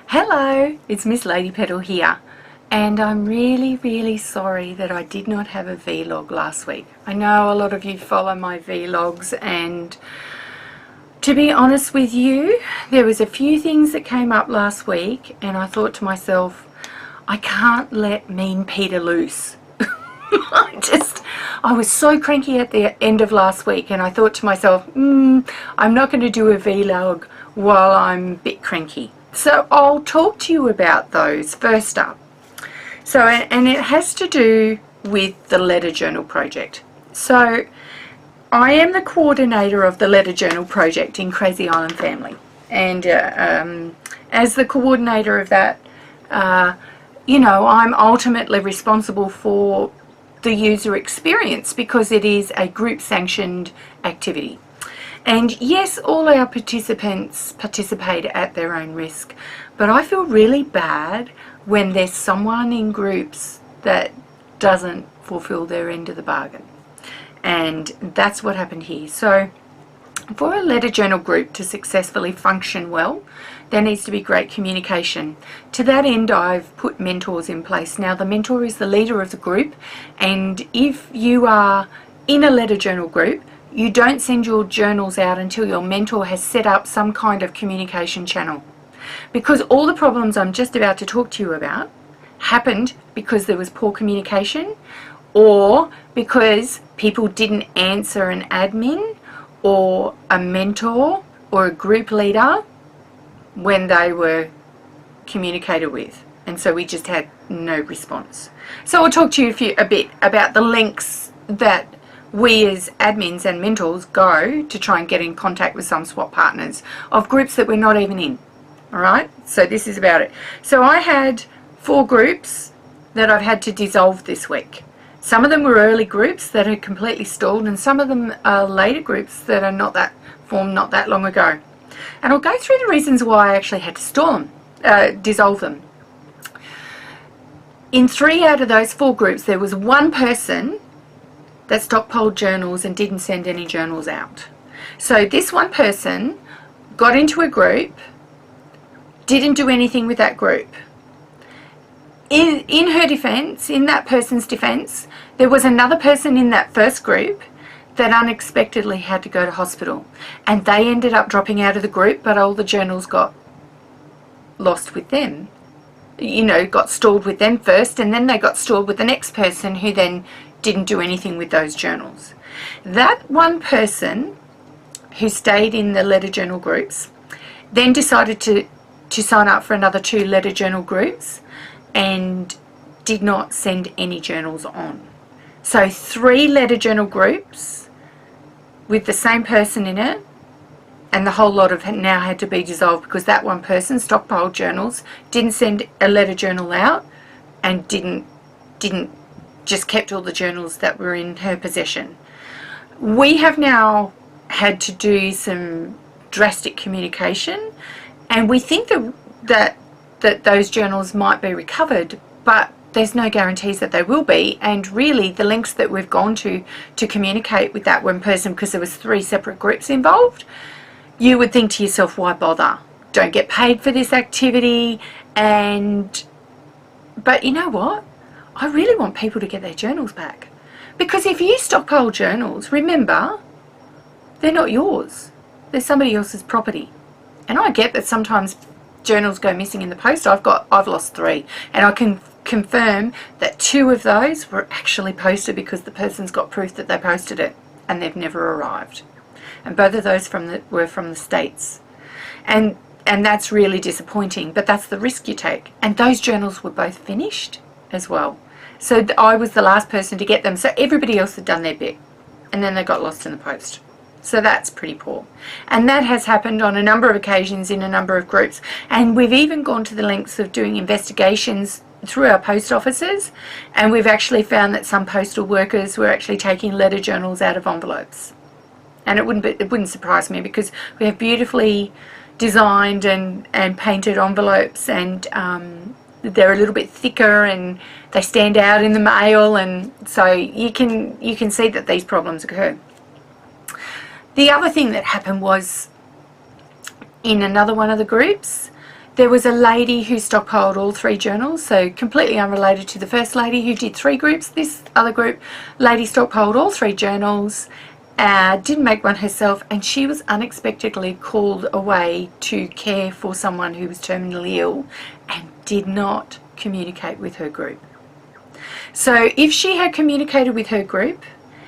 Hello, it's Miss Lady Petal here, and I'm really sorry that I did not have a vlog last week. I know a lot of you follow my vlogs, and to be honest with you, there was a few things that came up last week and I thought to myself, I can't let Mean Peter loose. I was so cranky at the end of last week, and I thought to myself, I'm not going to do a vlog while I'm a bit cranky. So I'll talk to you about those first up. So, and it has to do with the Letter Journal project. So I am the coordinator of the Letter Journal project in Crazy Island Family, and as the coordinator of that, you know, I'm ultimately responsible for the user experience because it is a group sanctioned activity. And yes, all our participants participate at their own risk, but I feel really bad when there's someone in groups that doesn't fulfill their end of the bargain. And that's what happened here. So for a Letter Journal group to successfully function well, there needs to be great communication. To that end, I've put mentors in place. Now, the mentor is the leader of the group, and if you are in a Letter Journal group, you don't send your journals out until your mentor has set up some kind of communication channel. Because all the problems I'm just about to talk to you about happened because there was poor communication, or because people didn't answer an admin or a mentor or a group leader when they were communicated with, and so we just had no response. So I'll talk to you a bit about the links that we as admins and mentors go to try and get in contact with some swap partners of groups that we're not even in. Alright, so this is about it. So I had 4 groups that I've had to dissolve this week. Some of them were early groups that had completely stalled, and some of them are later groups that are not that formed not that long ago. And I'll go through the reasons why I actually had to dissolve them. In 3 out of those 4 groups, there was one person that stockpiled journals and didn't send any journals out. So this one person got into a group, didn't do anything with that group. In her defense, in that person's defense, there was another person in that first group that unexpectedly had to go to hospital, and they ended up dropping out of the group, but all the journals got lost with them. You know, got stalled with them first, and then they got stalled with the next person who then didn't do anything with those journals. That one person who stayed in the Letter Journal groups then decided to sign up for another 2 Letter Journal groups and did not send any journals on. So 3 Letter Journal groups with the same person in it, and the whole lot of now had to be dissolved because that one person stockpiled journals, didn't send a letter journal out, and didn't just kept all the journals that were in her possession. We have now had to do some drastic communication, and we think that those journals might be recovered, but there's no guarantees that they will be. And really the links that we've gone to communicate with that one person, because there was 3 separate groups involved, you would think to yourself, why bother? Don't get paid for this activity. But you know what? I really want people to get their journals back, because if you stockpile journals, remember, they're not yours. They're somebody else's property. And I get that sometimes journals go missing in the post. I've lost 3, and I can confirm that 2 of those were actually posted because the person's got proof that they posted it, and they've never arrived. And both of those were from the States, and that's really disappointing. But that's the risk you take. And those journals were both finished as well. So I was the last person to get them. So everybody else had done their bit, and then they got lost in the post. So that's pretty poor. And that has happened on a number of occasions in a number of groups. And we've even gone to the lengths of doing investigations through our post offices, and we've actually found that some postal workers were actually taking letter journals out of envelopes. And it wouldn't surprise me, because we have beautifully designed and painted envelopes, and they're a little bit thicker and they stand out in the male, and so you can see that these problems occur. The other thing that happened was, in another one of the groups, there was a lady who stockpiled all 3 journals, so completely unrelated to the first lady who did 3 groups. This other group lady stockpiled all 3 journals, didn't make one herself, and she was unexpectedly called away to care for someone who was terminally ill and did not communicate with her group. So if she had communicated with her group,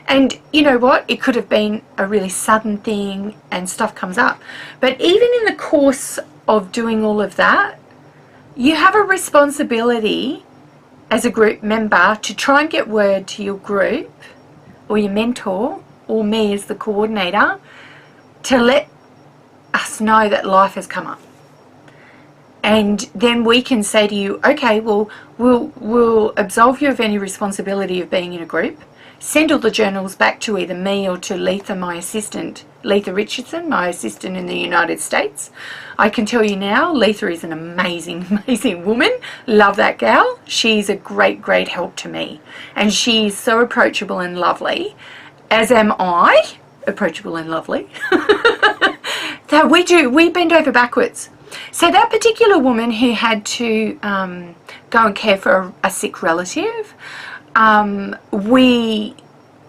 and you know what, it could have been a really sudden thing and stuff comes up, but even in the course of doing all of that, you have a responsibility as a group member to try and get word to your group or your mentor or me as the coordinator to let us know that life has come up. And then we can say to you, okay, well, we'll absolve you of any responsibility of being in a group. Send all the journals back to either me or to Letha, my assistant, Letha Richardson, my assistant in the United States. I can tell you now, Letha is an amazing, amazing woman. Love that gal. She's a great, great help to me. And she's so approachable and lovely, as am I, approachable and lovely, that we bend over backwards. So that particular woman who had to go and care for a sick relative, we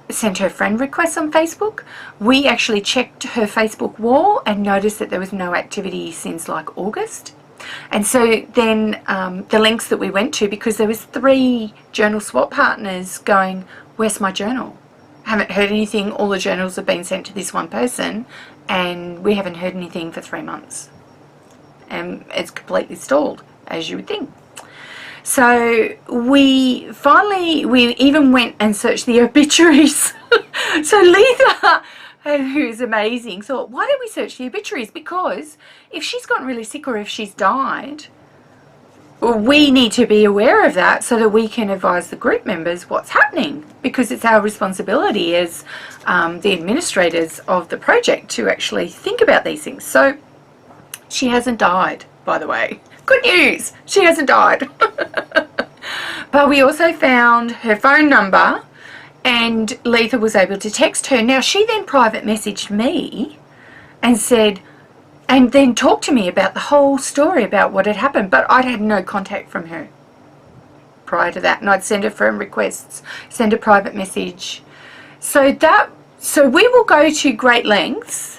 sent her friend requests on Facebook. We actually checked her Facebook wall and noticed that there was no activity since like August. And so then the links that we went to, because there was 3 journal swap partners going, where's my journal? Haven't heard anything. All the journals have been sent to this one person and we haven't heard anything for 3 months. And it's completely stalled, as you would think. So we even went and searched the obituaries. So Letha, who's amazing, thought, why don't we search the obituaries? Because if she's gotten really sick or if she's died, we need to be aware of that so that we can advise the group members what's happening, because it's our responsibility as the administrators of the project to actually think about these things. So she hasn't died, by the way. Good news, she hasn't died. But we also found her phone number and Letha was able to text her. Now she then private messaged me and said, and then talked to me about the whole story about what had happened, but I'd had no contact from her prior to that, and I'd send her friend requests, send a private message. So we will go to great lengths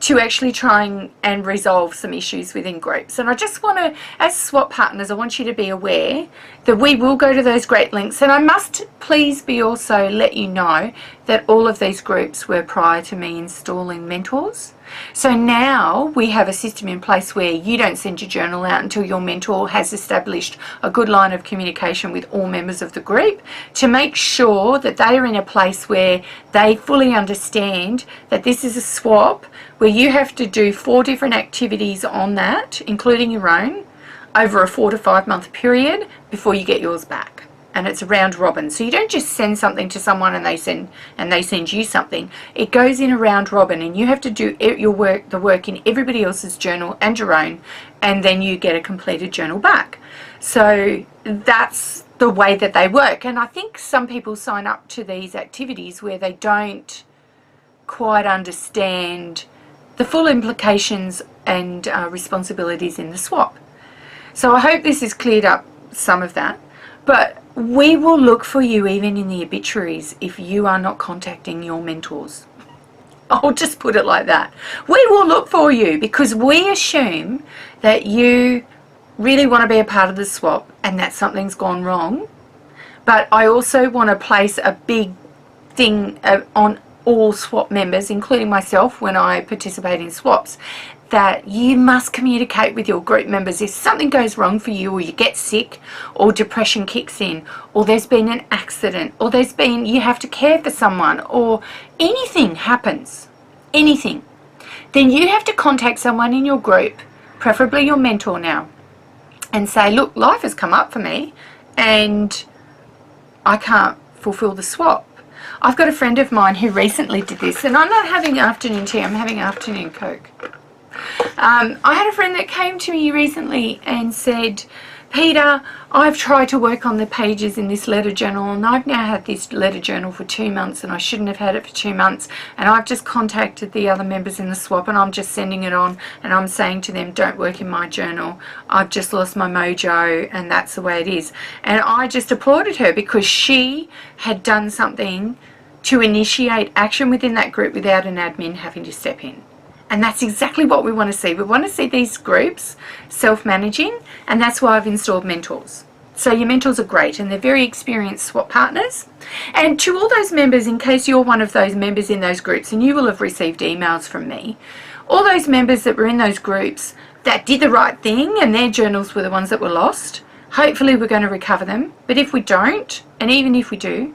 to actually try and resolve some issues within groups. And I just want to, as swap partners, I want you to be aware that we will go to those great lengths. And I must please be also let you know that all of these groups were prior to me installing mentors. So now we have a system in place where you don't send your journal out until your mentor has established a good line of communication with all members of the group to make sure that they are in a place where they fully understand that this is a swap where you have to do 4 different activities on that, including your own, over a 4 to 5 month period before you get yours back. And it's a round robin. So you don't just send something to someone and they send you something. It goes in a round robin and you have to do the work in everybody else's journal and your own, and then you get a completed journal back. So that's the way that they work. And I think some people sign up to these activities where they don't quite understand the full implications and responsibilities in the swap. So I hope this has cleared up some of that. But we will look for you even in the obituaries if you are not contacting your mentors. I'll just put it like that. We will look for you because we assume that you really want to be a part of the swap and that something's gone wrong. But I also want to place a big thing on all swap members, including myself when I participate in swaps, that you must communicate with your group members. If something goes wrong for you, or you get sick, or depression kicks in, or there's been an accident, or you have to care for someone, or anything happens, anything, then you have to contact someone in your group, preferably your mentor now, and say, look, life has come up for me and I can't fulfill the swap. I've got a friend of mine who recently did this, and I'm not having afternoon tea, I'm having afternoon Coke. I had a friend that came to me recently and said Peter, I've tried to work on the pages in this letter journal, and I've now had this letter journal for 2 months, and I shouldn't have had it for 2 months, and I've just contacted the other members in the swap, and I'm just sending it on, and I'm saying to them, don't work in my journal. I've just lost my mojo, and that's the way it is. And I just applauded her because she had done something to initiate action within that group without an admin having to step in. And that's exactly what we want to see. We want to see these groups self-managing, and that's why I've installed mentors. So your mentors are great, and they're very experienced swap partners. And to all those members, in case you're one of those members in those groups, and you will have received emails from me, all those members that were in those groups that did the right thing and their journals were the ones that were lost, hopefully we're going to recover them. But if we don't, and even if we do,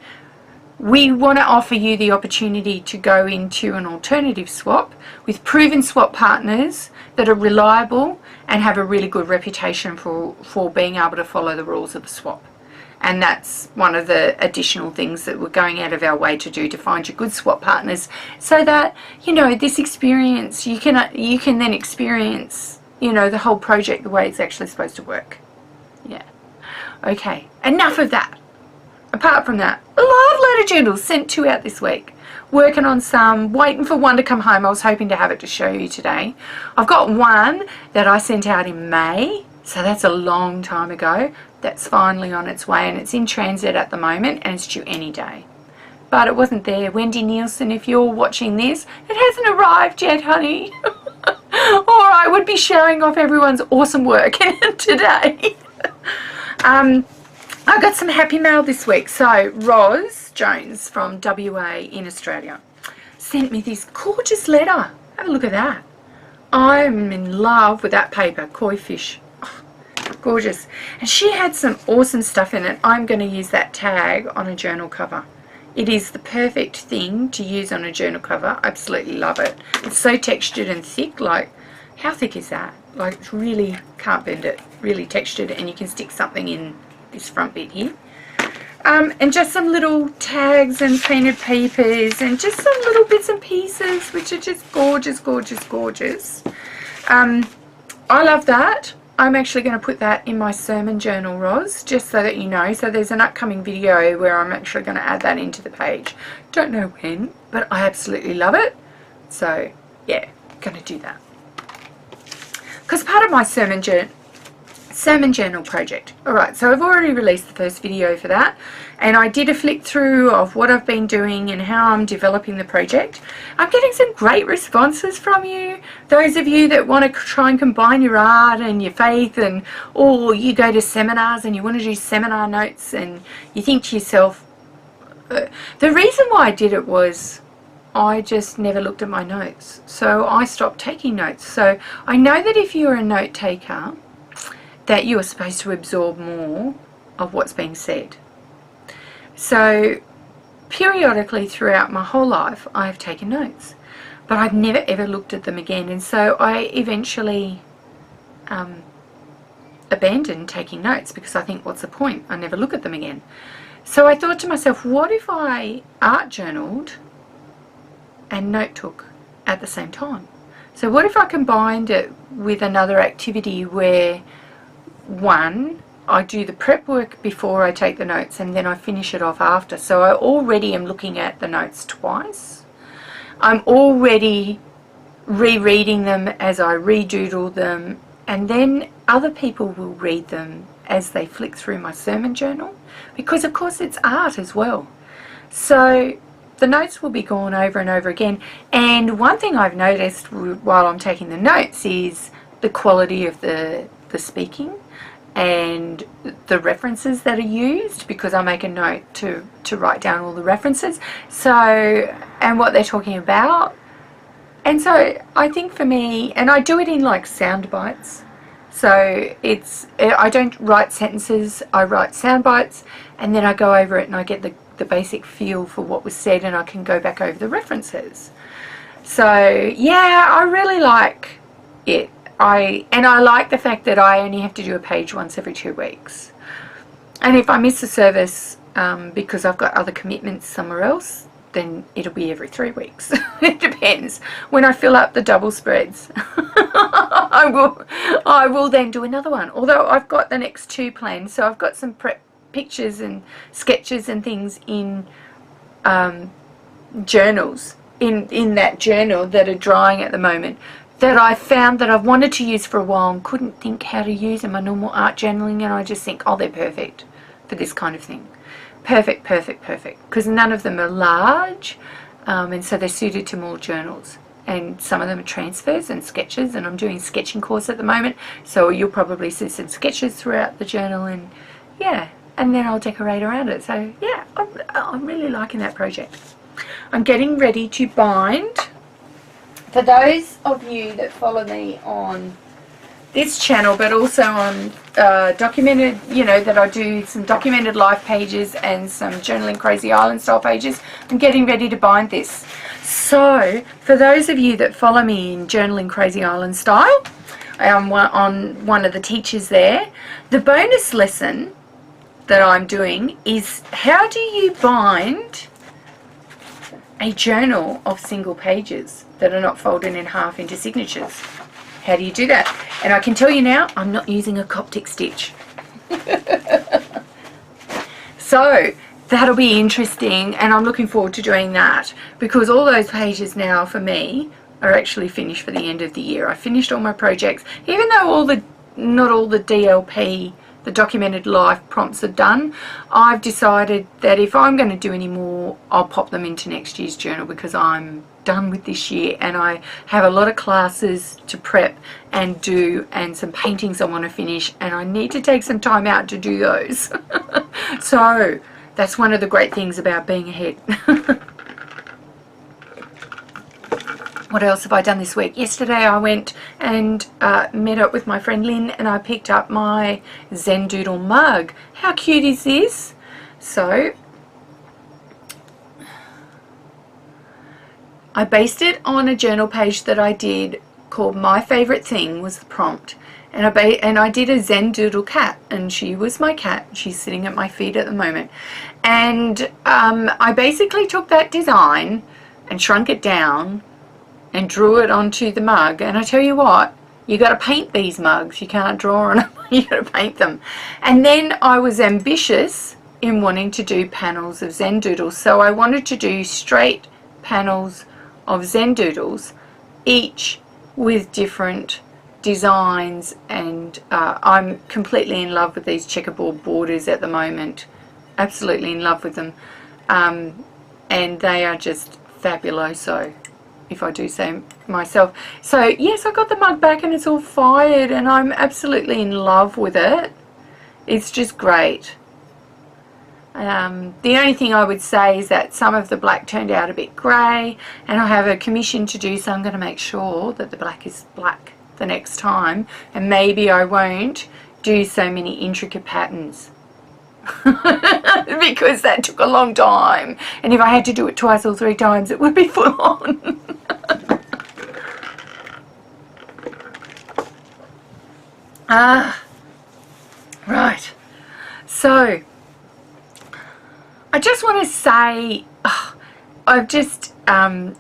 we want to offer you the opportunity to go into an alternative swap with proven swap partners that are reliable and have a really good reputation for being able to follow the rules of the swap. And that's one of the additional things that we're going out of our way to do, to find you good swap partners, so that, you know, this experience, you can then experience, you know, the whole project the way it's actually supposed to work. Yeah. Okay, enough of that. Apart from that, a lot of letter journals sent 2 out this week. Working on some, waiting for one to come home. I was hoping to have it to show you today. I've got one that I sent out in May, so that's a long time ago. That's finally on its way, and it's in transit at the moment, and it's due any day. But it wasn't there. Wendy Nielsen, if you're watching this, it hasn't arrived yet, honey. Or I would be showing off everyone's awesome work today. I got some happy mail this week. So Roz Jones from WA in Australia sent me this gorgeous letter. Have a look at that. I'm in love with that paper, Koi Fish. Oh, gorgeous. And she had some awesome stuff in it. I'm going to use that tag on a journal cover. It is the perfect thing to use on a journal cover. Absolutely love it. It's so textured and thick. Like, how thick is that? Like, it's really, can't bend it. Really textured, and you can stick something in this front bit here, and just some little tags and painted papers and just some little bits and pieces which are just gorgeous, gorgeous, gorgeous. I love that. I'm actually going to put that in my sermon journal, Roz, just so that you know. So there's an upcoming video where I'm actually going to add that into the page. Don't know when, but I absolutely love it. So yeah, going to do that because part of my sermon journal project. Alright, so I've already released the first video for that, and I did a flick through of what I've been doing and how I'm developing the project. I'm getting some great responses from you. Those of you that want to try and combine your art and your faith, and or you go to seminars and you want to do seminar notes and you think to yourself, the reason why I did it was I just never looked at my notes, so I stopped taking notes. So I know that if you're a note taker, that you are supposed to absorb more of what's being said. So periodically throughout my whole life I have taken notes, but I've never ever looked at them again, and so I eventually abandoned taking notes because I think, what's the point? I never look at them again. So I thought to myself, what if I art journaled and note took at the same time? So what if I combined it with another activity where, one, I do the prep work before I take the notes and then I finish it off after. So I already am looking at the notes twice. I'm already rereading them as I redoodle them, and then other people will read them as they flick through my sermon journal, because of course it's art as well. So the notes will be gone over and over again. And one thing I've noticed while I'm taking the notes is the quality of the speaking and the references that are used, because I make a note to write down all the references, so, and what they're talking about. And so I think for me, and I do it in like sound bites, so it's, I don't write sentences, I write sound bites, and then I go over it and I get the basic feel for what was said, and I can go back over the references. So yeah, I really like it. I like the fact that I only have to do a page once every 2 weeks. And if I miss a service because I've got other commitments somewhere else, then it'll be every 3 weeks. It depends. When I fill up the double spreads, I will then do another one. Although I've got the next 2 planned, so I've got some prep pictures and sketches and things in journals, in that journal that are drying at the moment, that I found that I've wanted to use for a while and couldn't think how to use in my normal art journaling, and I just think, oh, they're perfect for this kind of thing. Perfect, perfect, perfect. Because none of them are large, and so they're suited to more journals. And some of them are transfers and sketches, and I'm doing a sketching course at the moment, so you'll probably see some sketches throughout the journal, and yeah, and then I'll decorate around it. So yeah, I'm really liking that project. I'm getting ready to bind. For those of you that follow me on this channel, but also on documented, you know, that I do some documented life pages and some Journaling Crazy Island style pages, I'm getting ready to bind this. So for those of you that follow me in Journaling Crazy Island style, I'm on one of the teachers there. The bonus lesson that I'm doing is how do you bind a journal of single pages that are not folded in half into signatures. How do you do that? And I can tell you now, I'm not using a Coptic stitch. So that'll be interesting, and I'm looking forward to doing that, because all those pages now for me are actually finished for the end of the year. I finished all my projects, even though not all the DLP, the documented life prompts are done. I've decided that if I'm going to do any more, I'll pop them into next year's journal, because I'm done with this year and I have a lot of classes to prep and do, and some paintings I want to finish, and I need to take some time out to do those. So that's one of the great things about being ahead. What else have I done this week? Yesterday I went and met up with my friend Lynn, and I picked up my Zen Doodle mug. How cute is this? So I based it on a journal page that I did called My Favorite Thing was the prompt. And I did a Zen Doodle cat, and she was my cat. She's sitting at my feet at the moment. And I basically took that design and shrunk it down and drew it onto the mug. And I tell you what, you got to paint these mugs. You can't draw on them, you got to paint them. And then I was ambitious in wanting to do panels of Zen Doodles. So I wanted to do straight panels of Zen Doodles, each with different designs, and I'm completely in love with these checkerboard borders at the moment. Absolutely in love with them. And they are just fabuloso, if I do say myself. So yes, I got the mug back and it's all fired, and I'm absolutely in love with it. It's just great. The only thing I would say is that some of the black turned out a bit grey, and I have a commission to do, so I'm going to make sure that the black is black the next time, and maybe I won't do so many intricate patterns. Because that took a long time, and if I had to do it twice or 3 times it would be full on. Right, so I just want to say, I've just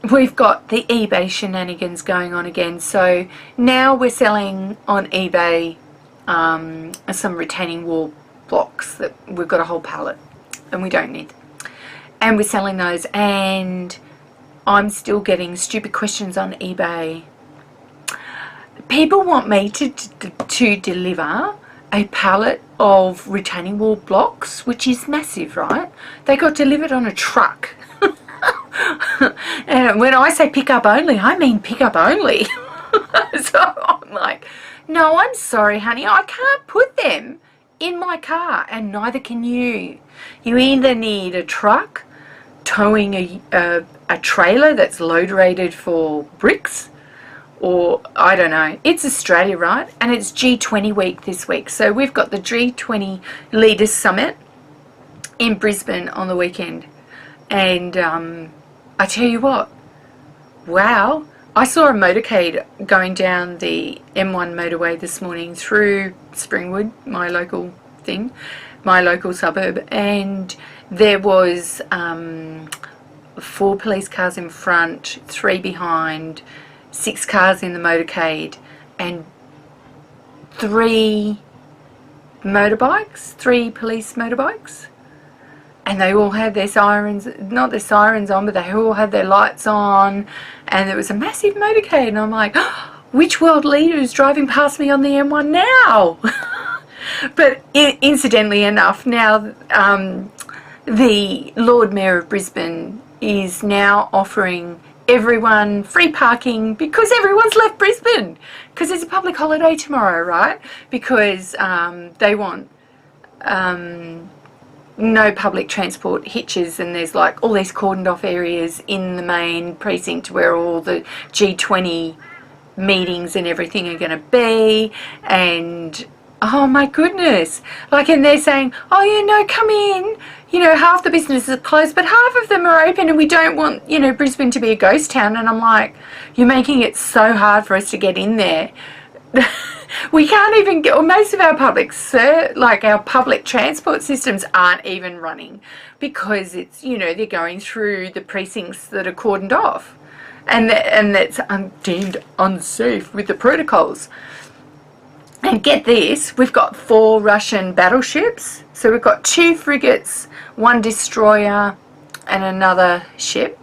we've got the eBay shenanigans going on again. So now we're selling on eBay some retaining wall blocks that we've got a whole pallet and we don't need them, and we're selling those, and I'm still getting stupid questions on eBay. People want me to deliver a pallet of retaining wall blocks, which is massive, right? They got delivered on a truck. And when I say pick up only, I mean pick up only. So I'm like, no, I'm sorry, honey, I can't put them in my car, and neither can you. You either need a truck towing a trailer that's load rated for bricks, or I don't know. It's Australia, right? And it's G20 week this week, so we've got the G20 Leaders Summit in Brisbane on the weekend, and I tell you what, wow, I saw a motorcade going down the M1 motorway this morning through Springwood, my local thing, my local suburb, and there was 4 police cars in front, 3 behind, 6 cars in the motorcade, and 3 motorbikes, 3 police motorbikes. And they all had their sirens, not their sirens on, but they all had their lights on. And there was a massive motorcade. And I'm like, oh, which world leader is driving past me on the M1 now? But incidentally enough, now the Lord Mayor of Brisbane is now offering everyone free parking because everyone's left Brisbane. Because it's a public holiday tomorrow, right? Because they want... no public transport hitches, and there's like all these cordoned off areas in the main precinct where all the G20 meetings and everything are going to be. And oh my goodness, like, and they're saying, oh yeah, no, come in, you know, half the businesses are closed but half of them are open, and we don't want, you know, Brisbane to be a ghost town. And I'm like, you're making it so hard for us to get in there. We can't even get, or most of our our public transport systems aren't even running because it's, you know, they're going through the precincts that are cordoned off, and that's deemed unsafe with the protocols. And get this, we've got 4 Russian battleships. So we've got 2 frigates, 1 destroyer, and another ship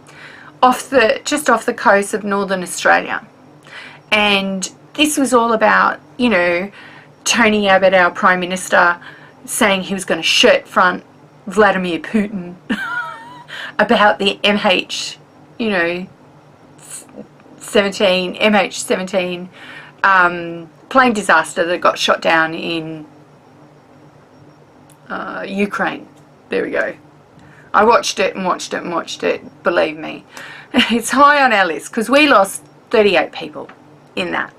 just off the coast of Northern Australia. And this was all about, you know, Tony Abbott, our Prime Minister, saying he was going to shirt front Vladimir Putin about the MH17 plane disaster that got shot down in Ukraine. There we go. I watched it and watched it and watched it, believe me. It's high on our list because we lost 38 people in that.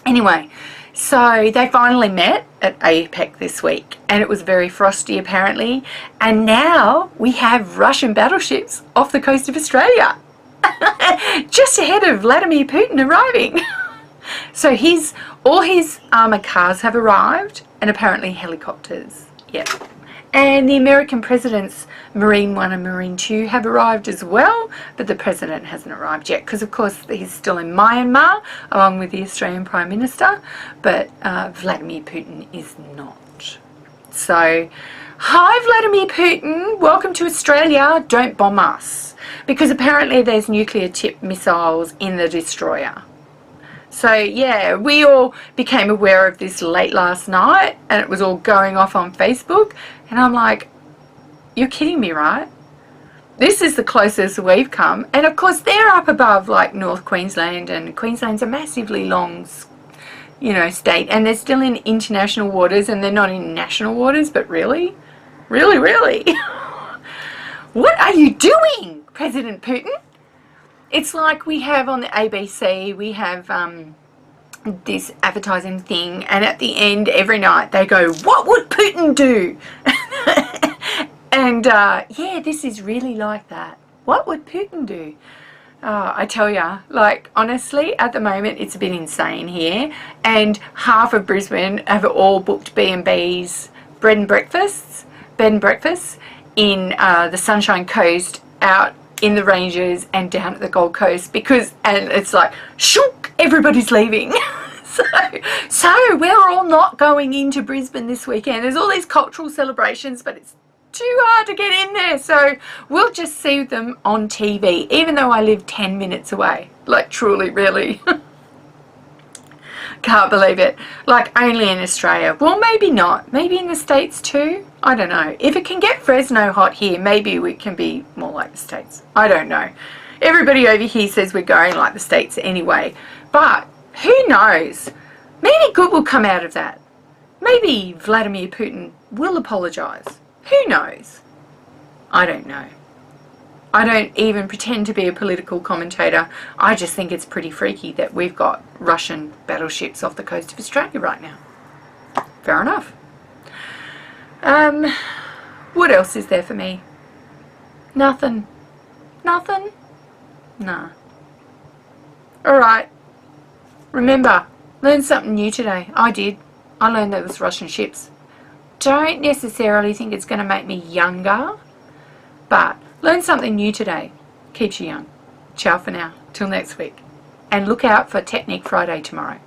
Anyway, so they finally met at APEC this week, and it was very frosty apparently, and now we have Russian battleships off the coast of Australia just ahead of Vladimir Putin arriving. So all his armoured cars have arrived, and apparently helicopters. Yep. And the American president's Marine 1 and Marine 2 have arrived as well, but the president hasn't arrived yet because, of course, he's still in Myanmar along with the Australian Prime Minister, but Vladimir Putin is not. So, hi Vladimir Putin, welcome to Australia, don't bomb us, because apparently there's nuclear-tipped missiles in the destroyer. So yeah, we all became aware of this late last night, and it was all going off on Facebook, and I'm like, you're kidding me, right? This is the closest we've come. And of course they're up above like North Queensland, and Queensland's a massively long, you know, state, and they're still in international waters, and they're not in national waters. But really? Really? What are you doing, President Putin? It's like we have on the ABC, we have this advertising thing, and at the end every night they go, what would Putin do? And yeah, this is really like that. What would Putin do? I tell ya, like, honestly, at the moment it's a bit insane here, and half of Brisbane have all booked B&Bs, bed and breakfasts in the Sunshine Coast, out in the Ranges and down at the Gold Coast, because, and it's like, shook, everybody's leaving. so we're all not going into Brisbane this weekend. There's all these cultural celebrations, but it's too hard to get in there, so we'll just see them on TV, even though I live 10 minutes away. Like, truly, really. Can't believe it. Like, only in Australia. Well, maybe not. Maybe in the States too. I don't know. If it can get Fresno hot here, maybe we can be more like the States. I don't know. Everybody over here says we're going like the States anyway. But who knows? Maybe good will come out of that. Maybe Vladimir Putin will apologise. Who knows? I don't know. I don't even pretend to be a political commentator. I just think it's pretty freaky that we've got Russian battleships off the coast of Australia right now. Fair enough. What else is there for me? Nothing. Nothing? Nah. Alright. Remember, learn something new today. I did. I learned that it was Russian ships. Don't necessarily think it's going to make me younger, but learn something new today. keeps you young. Ciao for now. Till next week. And look out for Technique Friday tomorrow.